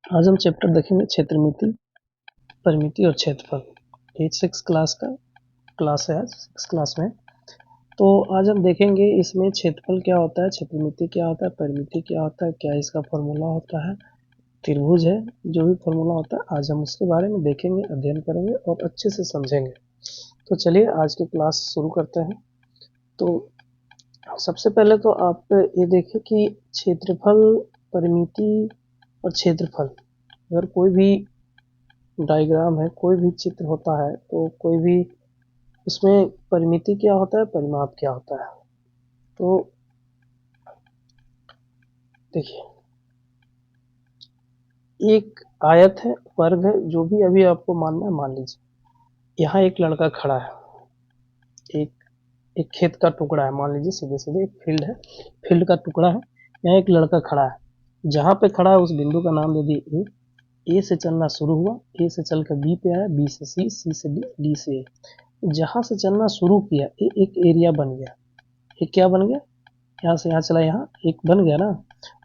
आज हम चैप्टर देखेंगे क्षेत्रमिति, परिमिति और क्षेत्रफल। ये 6 क्लास का क्लास है, आज 6 क्लास में। तो आज हम देखेंगे इसमें क्षेत्रफल क्या होता है, क्षेत्रमिति क्या होता है, परिमिति क्या होता है, क्या इसका फॉर्मूला होता है, त्रिभुज है, जो भी फॉर्मूला होता है आज हम उसके बारे में देखेंगे, अध्ययन करेंगे और अच्छे से समझेंगे। तो चलिए आज की क्लास शुरू करते हैं। तो सबसे पहले तो आप ये देखें कि क्षेत्रफल, परिमिति और क्षेत्रफल, अगर कोई भी डायग्राम है, कोई भी चित्र होता है तो कोई भी उसमें परिमिति क्या होता है, परिमाप क्या होता है। तो देखिए, एक आयत है, वर्ग है, जो भी अभी आपको मानना है मान लीजिए। यहाँ एक लड़का खड़ा है, एक एक खेत का टुकड़ा है, मान लीजिए सीधे सीधे एक फील्ड है, फील्ड का टुकड़ा है। यहाँ एक लड़का खड़ा है, जहाँ पे खड़ा है उस बिंदु का नाम दे दिए ए से चलना शुरू हुआ, ए से चल कर बी पे आया, बी से सी, सी से डी, डी से ए। जहाँ से चलना शुरू किया ये एक एरिया बन गया। ये क्या बन गया, यहाँ से यहाँ चला, यहाँ एक बन गया ना।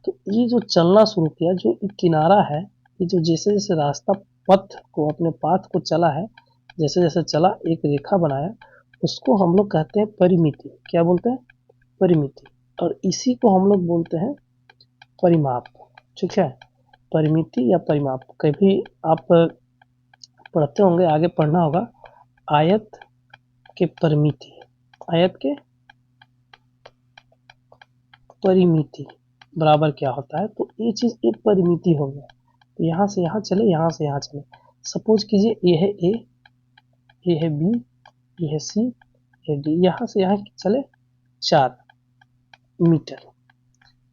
तो ये जो चलना शुरू किया, जो एक किनारा है, ये जो जैसे जैसे रास्ता पथ को, अपने पाथ को चला है, जैसे जैसे चला एक रेखा बनाया, उसको हम लोग कहते हैं परिमिति। क्या बोलते हैं, परिमिति। और इसी को हम लोग बोलते हैं परिमाप। ठीक है, परिमिति या परिमाप। कभी आप पढ़ते होंगे, आगे पढ़ना होगा, आयत के परिमिति, आयत के परिमिति बराबर क्या होता है। तो ये चीज एक परिमिति हो गया। तो यहाँ से यहाँ चले, यहाँ से यहाँ चले। सपोज कीजिए ये है ए, ये है बी, ये है सी, ये डी। यहाँ से यहाँ चले 4 मीटर,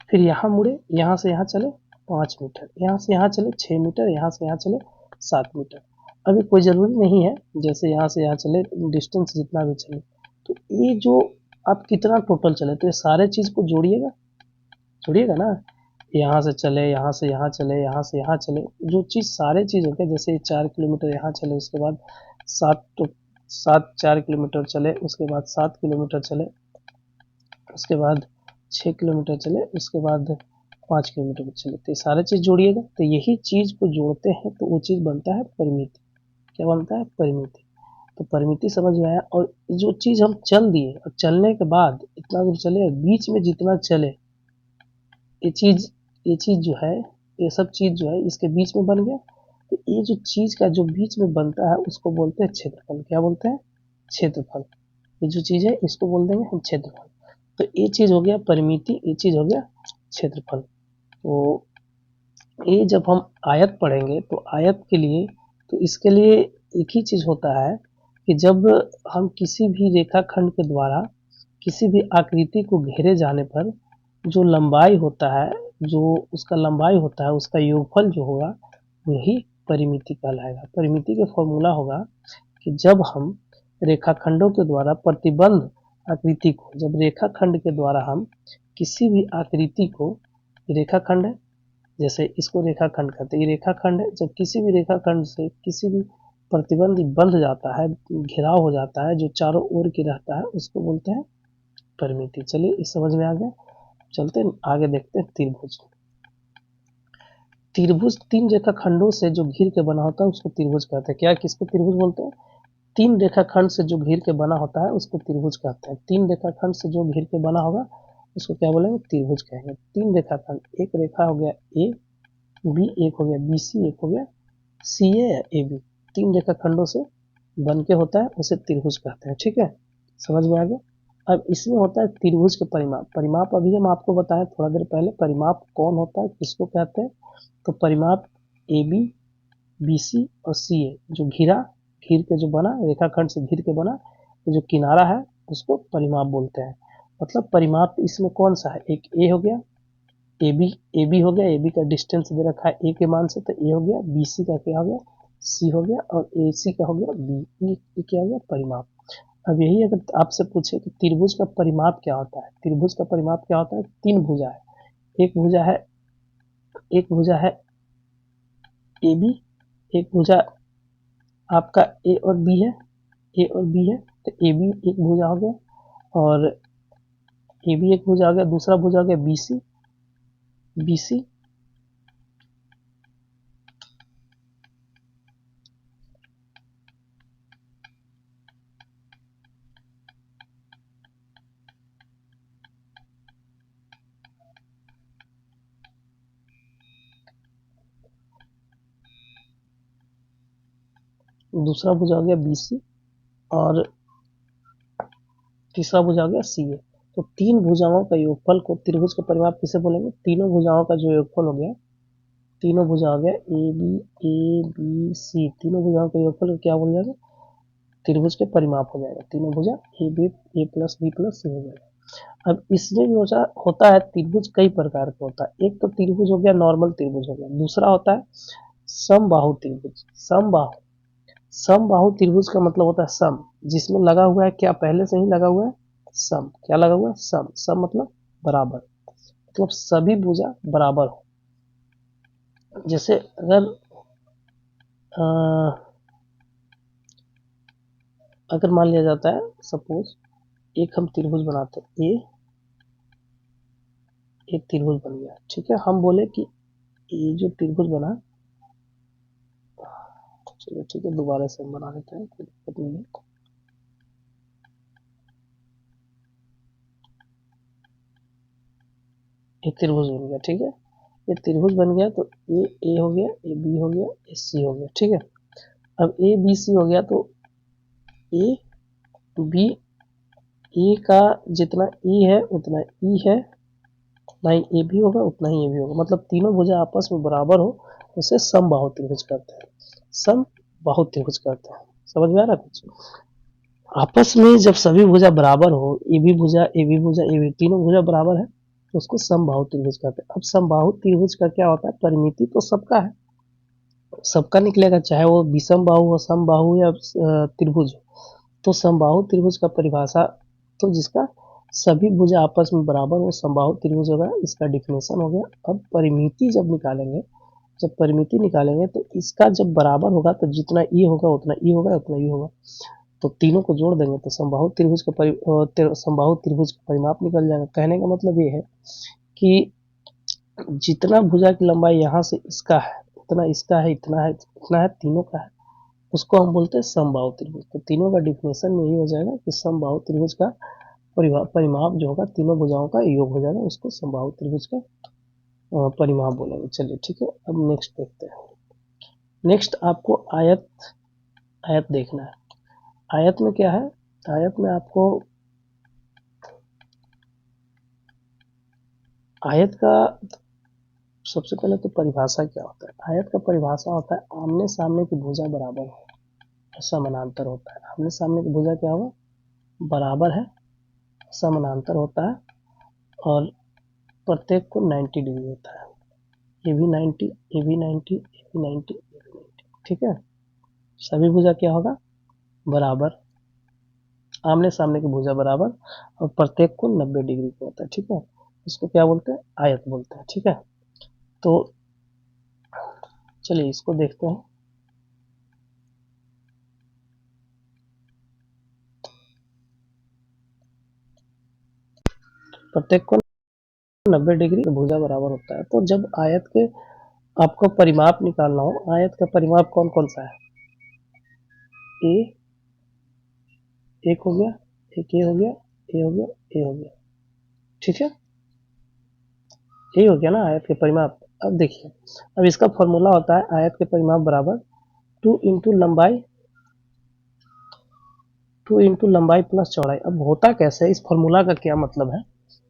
फिर यहाँ मुड़े, यहाँ से यहाँ चले 5 मीटर, यहाँ से यहाँ चले 6 मीटर, यहाँ से यहाँ चले 7 मीटर। अभी कोई ज़रूरी नहीं है जैसे यहाँ से यहाँ चले डिस्टेंस जितना भी चले। तो ये जो आप कितना टोटल चले, तो ये सारे चीज़ को जोड़िएगा, जोड़िएगा ना। यहाँ से चले, यहाँ से यहाँ चले, यहाँ से यहाँ चले, जो चीज़ सारे चीज़ हो गए। जैसे 4 किलोमीटर यहाँ चले, उसके बाद 4 किलोमीटर चले, उसके बाद 7 किलोमीटर चले, उसके बाद 6 किलोमीटर चले, उसके बाद 5 किलोमीटर चले। तो ये सारे चीज़ जोड़िएगा, तो यही चीज़ को जोड़ते हैं तो वो चीज़ बनता है परिमिति। क्या बनता है, परिमिति। तो परिमिति समझ में आया। और जो चीज़ हम चल दिए और चलने के बाद इतना दूर चले, बीच में जितना चले, ये चीज़ जो है, ये सब चीज़ जो है इसके बीच में बन गया। तो ये जो चीज़ का जो बीच में बनता है उसको बोलते हैं क्षेत्रफल। क्या बोलते हैं, क्षेत्रफल। ये जो चीज़ है इसको बोल देंगे हम क्षेत्रफल। तो ये चीज़ हो गया परिमिति, ये चीज़ हो गया क्षेत्रफल। तो ये जब हम आयत पढ़ेंगे तो आयत के लिए, तो इसके लिए एक ही चीज़ होता है कि जब हम किसी भी रेखाखंड के द्वारा किसी भी आकृति को घेरे जाने पर जो लंबाई होता है, जो उसका लंबाई होता है, उसका योगफल जो होगा वही परिमिति कहलाएगा। परिमिति का फॉर्मूला होगा कि जब हम रेखाखंडों के द्वारा प्रतिबंध आकृति को, जब रेखाखंड के द्वारा हम किसी भी आकृति को, रेखाखंड है, जैसे इसको रेखाखंड कहते हैं, ये रेखाखंड है, जब किसी भी रेखाखंड से किसी भी प्रतिबंध बंध जाता है, घिराव हो जाता है, जो चारों ओर की रहता है, उसको बोलते हैं परिमिति। चलिए इस समझ में आ गया। चलते आगे देखते हैं त्रिभुज। त्रिभुज 3 रेखाखंडों से जो घिर के बना होता है उसको त्रिभुज कहते हैं। क्या, किसको त्रिभुज बोलते हैं, 3 रेखाखंड से जो घिर के बना होता है उसको त्रिभुज कहते हैं। 3 रेखाखंड से जो घिर के बना होगा उसको क्या बोलेंगे, त्रिभुज कहेंगे। 3 रेखाखंड, एक रेखा हो गया ए बी, एक हो गया बी सी, एक हो गया सी ए बी। 3 रेखाखंडों से बन के होता है, उसे त्रिभुज कहते हैं। ठीक है, समझ में आ गया। अब इसमें होता है त्रिभुज के परिमाप। परिमाप अभी हम आपको बताएं थोड़ा देर पहले, परिमाप कौन होता है, किसको कहते हैं। तो परिमाप ए बी, बी सी और सी ए, जो घिर के जो बना, रेखाखंड से घिर के बना, जो किनारा है उसको परिमाप बोलते हैं। मतलब परिमाप इसमें कौन सा है, एक ए हो गया, ए बी हो गया, ए बी का डिस्टेंस दे रखा है ए के मान से, तो ए हो गया, बी सी का क्या हो गया, सी हो गया, और ए सी का हो गया बी। ये क्या हो गया, परिमाप। अब यही अगर आपसे पूछे कि त्रिभुज का परिमाप क्या होता है, त्रिभुज का परिमाप क्या होता है, 3 भुजा है, एक भुजा है, एक भुजा है ए बी, एक भुजा आपका ए और बी है, ए और बी है, तो ए बी एक भुजा हो गया, और ए बी एक भुजा हो गया, दूसरा भुजा हो गया बी सी, बी सी दूसरा भुजा हो गया BC, और तीसरा भुजा हो गया CA। तो तीन भुजाओं का योगफल को त्रिभुज का परिमाप किसे बोलेंगे? तीनों भुजाओं का जो योगफल हो गया, तीनों भुजा हो गया ABC, तीनों भुजाओं का योगफल क्या बोल जाएगा? त्रिभुज के परिमाप हो जाएगा। तीनों भुजा A plus B plus C हो जाएगा। अब इसमें भी होता है त्रिभुज कई प्रकार का होता है। एक तो त्रिभुज हो गया, नॉर्मल त्रिभुज हो गया। दूसरा होता है समबाहु त्रिभुज। समबाहु त्रिभुज का मतलब होता है सम, जिसमें लगा हुआ है क्या? पहले से ही लगा हुआ है सम। क्या लगा हुआ है? सम। सम मतलब बराबर, मतलब सभी भुजा बराबर हो। जैसे अगर मान लिया जाता है, सपोज एक हम त्रिभुज बनाते हैं, एक त्रिभुज बन गया, ठीक है। हम बोले कि ये जो त्रिभुज बना, चलिए ठीक है, दोबारा से हम बना लेते हैं, कोई दिक्कत नहीं है। एक त्रिभुज बन गया, ठीक है। ये त्रिभुज बन गया तो ये ए हो गया, ये बी हो गया, ये सी हो गया, ठीक है। अब ए बी सी हो गया तो ए बी, ए का जितना ई है उतना ई है, उतना ही ए भी होगा, उतना ही ए भी होगा। मतलब तीनों भुजा आपस में बराबर हो, उसे समबाहु त्रिभुज कहते हैं। समबाहु त्रिभुज कहते हैं। समझ में आ रहा है कुछ? आपस में जब सभी भुजा बराबर हो, ए बी भुजा, ए बी भुजा, ए बी, तीनों भुजा बराबर है, तो उसको समबाहु त्रिभुज कहते हैं। अब समबाहु त्रिभुज का क्या होता है? परिमिति तो सबका है, सबका निकलेगा, चाहे वो विषम बाहु हो, समबाहु या त्रिभुज हो। तो समबाहु त्रिभुज का परिभाषा, तो जिसका सभी भुजा आपस में बराबर हो, समबाहु त्रिभुज होगा। इसका डिफिनेशन हो गया। अब परिमिति जब निकालेंगे, जब परिमिति निकालेंगे तो इसका जब बराबर होगा तो जितना ई होगा उतना ई होगा, उतना ई होगा। तो तीनों को जोड़ देंगे तो समबाहु त्रिभुज का समबाहु त्रिभुज का परिमाप निकल जाएगा। कहने का मतलब ये है कि जितना भुजा की लंबाई यहाँ से इसका है, उतना इसका है, इतना है, इतना है, तीनों का है, उसको हम बोलते हैं समबाहु त्रिभुज। तो तीनों का डिफिनेशन में यही हो जाएगा कि समबाहु त्रिभुज का परिमाप जो होगा तीनों भुजाओं का योग हो जाएगा, उसको समबाहु त्रिभुज का परिमाप बोलेंगे। चलिए ठीक है, अब नेक्स्ट देखते हैं। नेक्स्ट आपको आयत आयत देखना है। आयत में क्या है? आयत में आपको आयत का सबसे पहले तो परिभाषा क्या होता है? आयत का परिभाषा होता है आमने सामने की भुजा बराबर हो, समानांतर होता है। आमने सामने की भुजा क्या होगा? बराबर है, समानांतर होता है, और प्रत्येक को 90 डिग्री होता है। ये भी 90, ये भी 90, ये भी 90, ये भी 90, ठीक है। सभी भुजा क्या होगा? बराबर, आमने सामने की भुजा बराबर, और प्रत्येक को 90 डिग्री का होता है, ठीक है। इसको क्या बोलते हैं? आयत बोलते हैं, ठीक है। तो चलिए इसको देखते हैं। प्रत्येक को 90 डिग्री भुजा बराबर होता है। तो जब आयत के आपको परिमाप निकालना हो, आयत का परिमाप कौन कौन सा है? ए, एक हो गया, एक ए हो गया, ए हो गया, ए हो गया, ठीक है। यही हो गया ना आयत के परिमाप। अब देखिए, अब इसका फॉर्मूला होता है आयत के परिमाप बराबर 2 इंटू लंबाई प्लस चौड़ाई। अब होता कैसे है, इस फॉर्मूला का क्या मतलब है,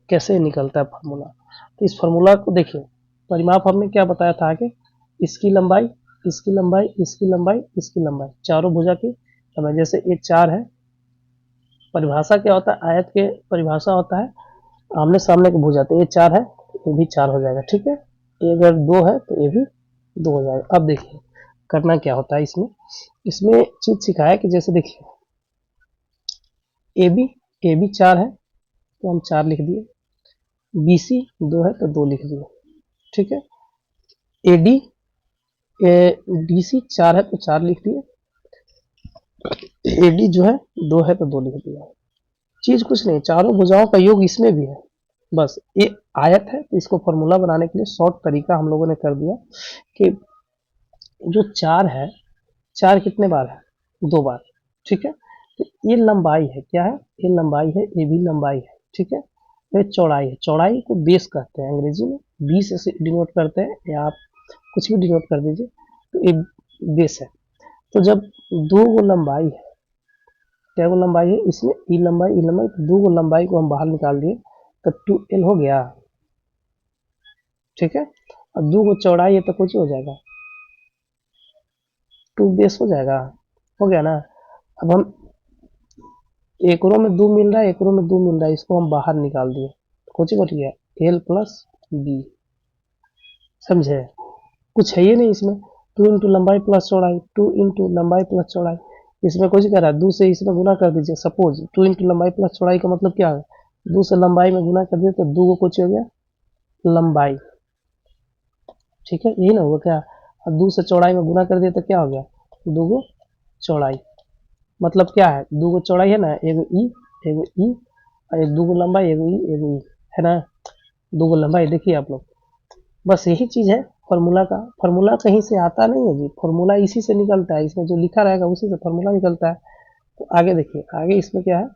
कैसे निकलता है फॉर्मूला? तो इस फॉर्मूला को देखिए, परिमाप हमने क्या बताया था कि इसकी लंबाई, इसकी लंबाई, इसकी लंबाई, इसकी लंबाई, चारों भुजा की लंबाई। जैसे ये 4 है, परिभाषा क्या होता है? आयत के परिभाषा होता है आमने सामने की भुजा। तो ये 4 है, ये भी 4 हो जाएगा, ठीक है। ये अगर 2 है तो ये भी 2 हो जाएगा। अब देखिए करना क्या होता है इसमें, इसमें चीज सिखाया कि जैसे देखिए ए बी 4 है तो हम 4 लिख दिए, बी सी 2 है तो 2 लिख दिए, ठीक है। ए डी डी सी 4 है तो 4 लिख दिए, ए डी जो है 2 है तो 2 लिख दिया। चीज कुछ नहीं, चारों भुजाओं का योग इसमें भी है। बस ये आयत है, तो इसको फॉर्मूला बनाने के लिए शॉर्ट तरीका हम लोगों ने कर दिया कि जो 4 है, 4 कितने बार है? 2 बार, ठीक है। तो ये लंबाई है, क्या है? ये लंबाई है, ये भी लंबाई है, ठीक है। ये चौड़ाई है, चौड़ाई को बेस कहते हैं अंग्रेजी में, 20 से डिनोट करते हैं, या आप कुछ भी डिनोट कर दीजिए, तो ये बेस है। तो जब दो गो लंबाई है, क्या गो लंबाई है इसमें, ई लंबाई तो दो गो लंबाई को हम बाहर निकाल दिए तो 2l हो गया, ठीक है। अब दो गो चौड़ाई है तो कुछ हो जाएगा 2 बेस हो जाएगा, हो गया ना। अब हम एक रो में 2 मिल रहा है, एक रो में 2 मिल रहा है, इसको हम बाहर निकाल दिए तो कुछ बच गया l प्लस बी, समझे। कुछ है ये नहीं इसमें, 2 इंटू लंबाई प्लस चौड़ाई, 2 इंटू लंबाई प्लस चौड़ाई, इसमें कुछ कर रहा है 2 से इसमें गुना कर दीजिए। सपोज 2 इंटू लंबाई प्लस चौड़ाई का मतलब क्या है, 2 से लंबाई में गुना कर दिए तो 2 को कुछ हो गया लंबाई, ठीक है, यही ना हुआ क्या। अब 2 से चौड़ाई में गुना कर दिए तो क्या हो गया 2 गो चौड़ाई, मतलब क्या है 2 गो चौड़ाई है ना, एगो ई और एक 2 गो लंबाई, एगो ई है ना, 2 गो लंबाई। देखिए आप लोग, बस यही चीज है फॉर्मूला का। फॉर्मूला कहीं से आता नहीं है जी, फॉर्मूला इसी से निकलता है, इसमें जो लिखा रहेगा उसी से फॉर्मूला निकलता है। तो आगे देखिए, आगे इसमें क्या है,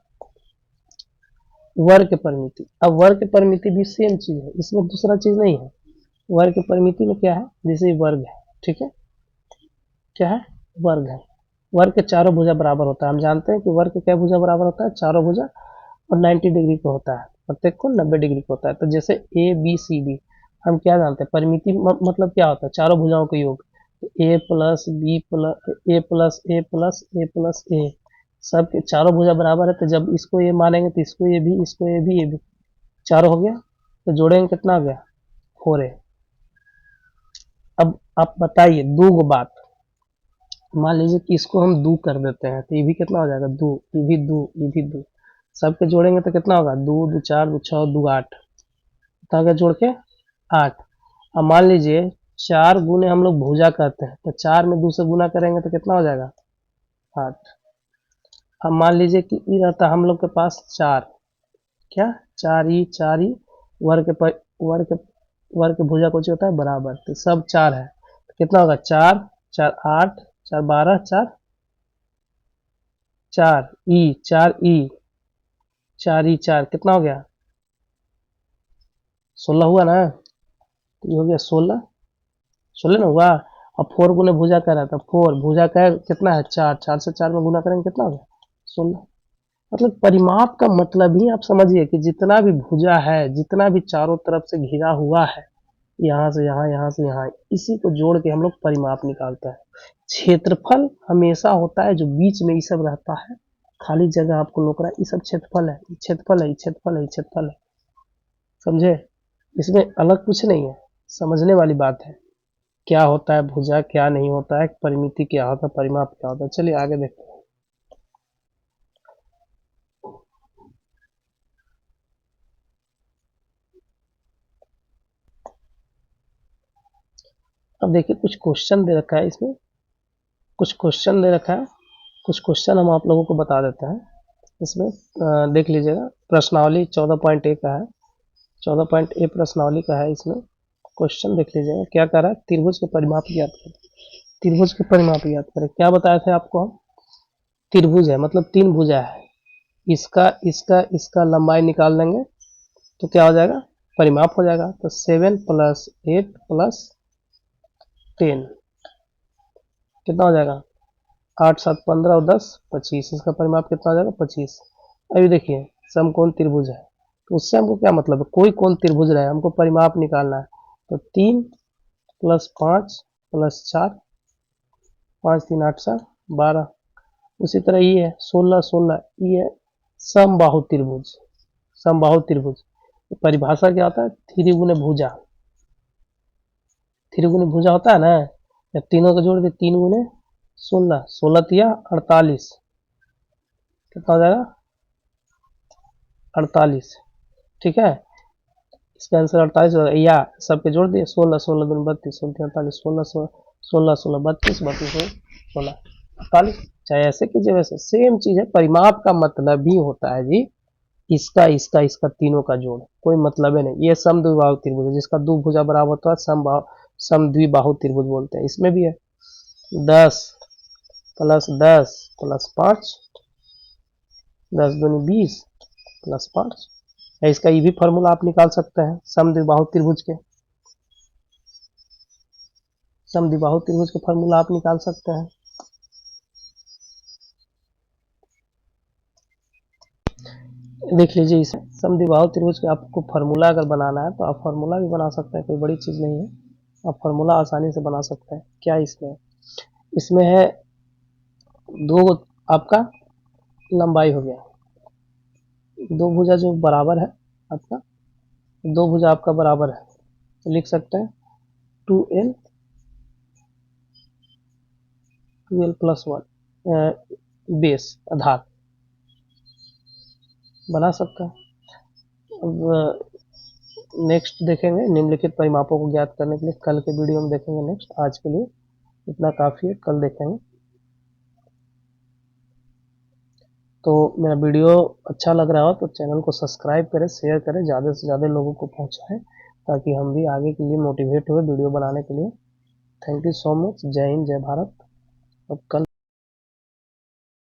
वर्ग परिमिति। अब वर्ग परिमिति भी सेम चीज है, इसमें दूसरा चीज नहीं है। वर्ग परिमिति में क्या है, जैसे वर्ग है, ठीक है, क्या है वर्ग है। वर्ग के चारों भुजा बराबर होता है, हम जानते हैं कि वर्ग के क्या भुजा बराबर होता है, चारों भुजा, और 90 डिग्री का होता है, प्रत्येक को 90 डिग्री का होता है। तो जैसे ए बी सी डी, हम क्या जानते हैं परिमिति मतलब क्या होता है, चारों भुजाओं का योग, ए प्लस बी प्लस ए प्लस ए प्लस ए प्लस ए, सब के चारों भुजा बराबर है, तो जब इसको ये मानेंगे तो इसको ये भी, इसको ये भी, चारों हो गया, तो जोड़ेंगे कितना हो गया 4a। अब आप बताइए दो गो बात, मान लीजिए कि इसको हम दो कर देते हैं तो ये भी कितना हो जाएगा दो, ये भी दो, ये भी दो, सबके जोड़ेंगे तो कितना होगा दो दो चार दो छः दो आठ, तो आगे जोड़ के 8। अब मान लीजिए 4 गुने हम लोग भुजा करते हैं, तो 4 में 2 से गुना करेंगे तो कितना हो जाएगा 8। अब मान लीजिए कि ई रहता हम लोग के पास 4, क्या 4 ई वर्ग के वर्ग के भुजा कुछ होता है बराबर, तो सब 4 है, तो कितना होगा 4 4 8 4 12 4 4 ई 4 ई 4 ई 4 कितना हो गया 16 हुआ ना, तो ये हो गया 16, 16 ना हुआ। अब 4 गुने भुजा का रहा था, 4 भुजा का कितना है 4, 4 से 4 में गुना करेंगे कितना हो गया 16। मतलब परिमाप का मतलब ही आप समझिए कि जितना भी भुजा है, जितना भी चारों तरफ से घिरा हुआ है, यहाँ से यहाँ, यहाँ से यहाँ, इसी को जोड़ के हम लोग परिमाप निकालते हैं। क्षेत्रफल हमेशा होता है जो बीच में ये सब रहता है, खाली जगह आपको लोक रहा है, ये सब क्षेत्रफल है, क्षेत्रफल है, क्षेत्रफल है, क्षेत्रफल है, समझे। इसमें अलग कुछ नहीं है, समझने वाली बात है क्या होता है भुजा, क्या नहीं होता है, परिमिति क्या होता है, परिमाप क्या होता है। चलिए आगे देखते हैं। अब देखिए कुछ क्वेश्चन दे रखा है इसमें, कुछ क्वेश्चन दे रखा है, कुछ क्वेश्चन हम आप लोगों को बता देते हैं इसमें। देख लीजिएगा, प्रश्नावली 14.1 का है, 14.a प्रश्नावली का है। इसमें क्वेश्चन देख लीजिएगा, क्या कर रहा है, त्रिभुज के परिमाप ज्ञात करें। त्रिभुज के परिमाप ज्ञात करें, क्या बताए थे आपको हम, त्रिभुज है मतलब 3 भुजा है, इसका इसका इसका लंबाई निकाल लेंगे तो क्या हो जाएगा परिमाप हो जाएगा। तो 7 प्लस 8 प्लस 10 कितना हो जाएगा 8 7 15 और 10 25, इसका परिमाप कितना हो जाएगा 25। अभी देखिए समकोण त्रिभुज है, तो उससे हमको क्या मतलब है, कोई कोण त्रिभुज रहे हमको परिमाप निकालना है। तो 3 प्लस 5 प्लस 4, 5 3 8 7 12, उसी तरह ये है 16 16, ये है समबाहु त्रिभुज, समबाहु त्रिभुज। परिभाषा क्या होता है, त्रिगुण भुजा, त्रिगुण भुजा होता है ना, या तीनों को जोड़ दे 3 गुने 16, 16 तिया 48, कितना हो जाएगा 48, ठीक है, इसका आंसर 48 होगा। या सबके जोड़ दिए 16 16 दूनी 32, 16 48, 16 16 16 32 32 16 48, चाहे ऐसे कीजिए वैसे सेम चीज है। परिमाप का मतलब ही होता है जी इसका इसका इसका तीनों का जोड़, कोई मतलब है नहीं। ये समद्विबाहु त्रिभुज है, जिसका दो भुजा बराबर होता है समद्विबाहु त्रिभुज बोलते हैं। इसमें भी है 10 प्लस 10 प्लस 5, 10 दूनी 20 प्लस 5, इसका ये भी फॉर्मूला आप निकाल सकते हैं समद्विबाहु त्रिभुज के, समद्विबाहु त्रिभुज के फॉर्मूला आप निकाल सकते हैं। देख लीजिए, इसमें समद्विबाहु त्रिभुज के आपको फार्मूला अगर बनाना है तो आप फार्मूला भी बना सकते हैं, कोई बड़ी चीज़ नहीं है, आप फार्मूला आसानी से बना सकते हैं। क्या इसमें है दो आपका लंबाई हो गया, दो भुजा जो बराबर है आपका, दो भुजा आपका बराबर है तो लिख सकते हैं 2l प्लस 1 बेस आधार बना सकते हैं। अब नेक्स्ट देखेंगे निम्नलिखित परिमापों को ज्ञात करने के लिए, कल के वीडियो में देखेंगे नेक्स्ट। आज के लिए इतना काफ़ी है, कल देखेंगे। तो मेरा वीडियो अच्छा लग रहा हो तो चैनल को सब्सक्राइब करें, शेयर करें, ज़्यादा से ज़्यादा लोगों को पहुंचाएं ताकि हम भी आगे के लिए मोटिवेट हुए वीडियो बनाने के लिए। Thank you so much. जय हिंद, जय भारत। अब कल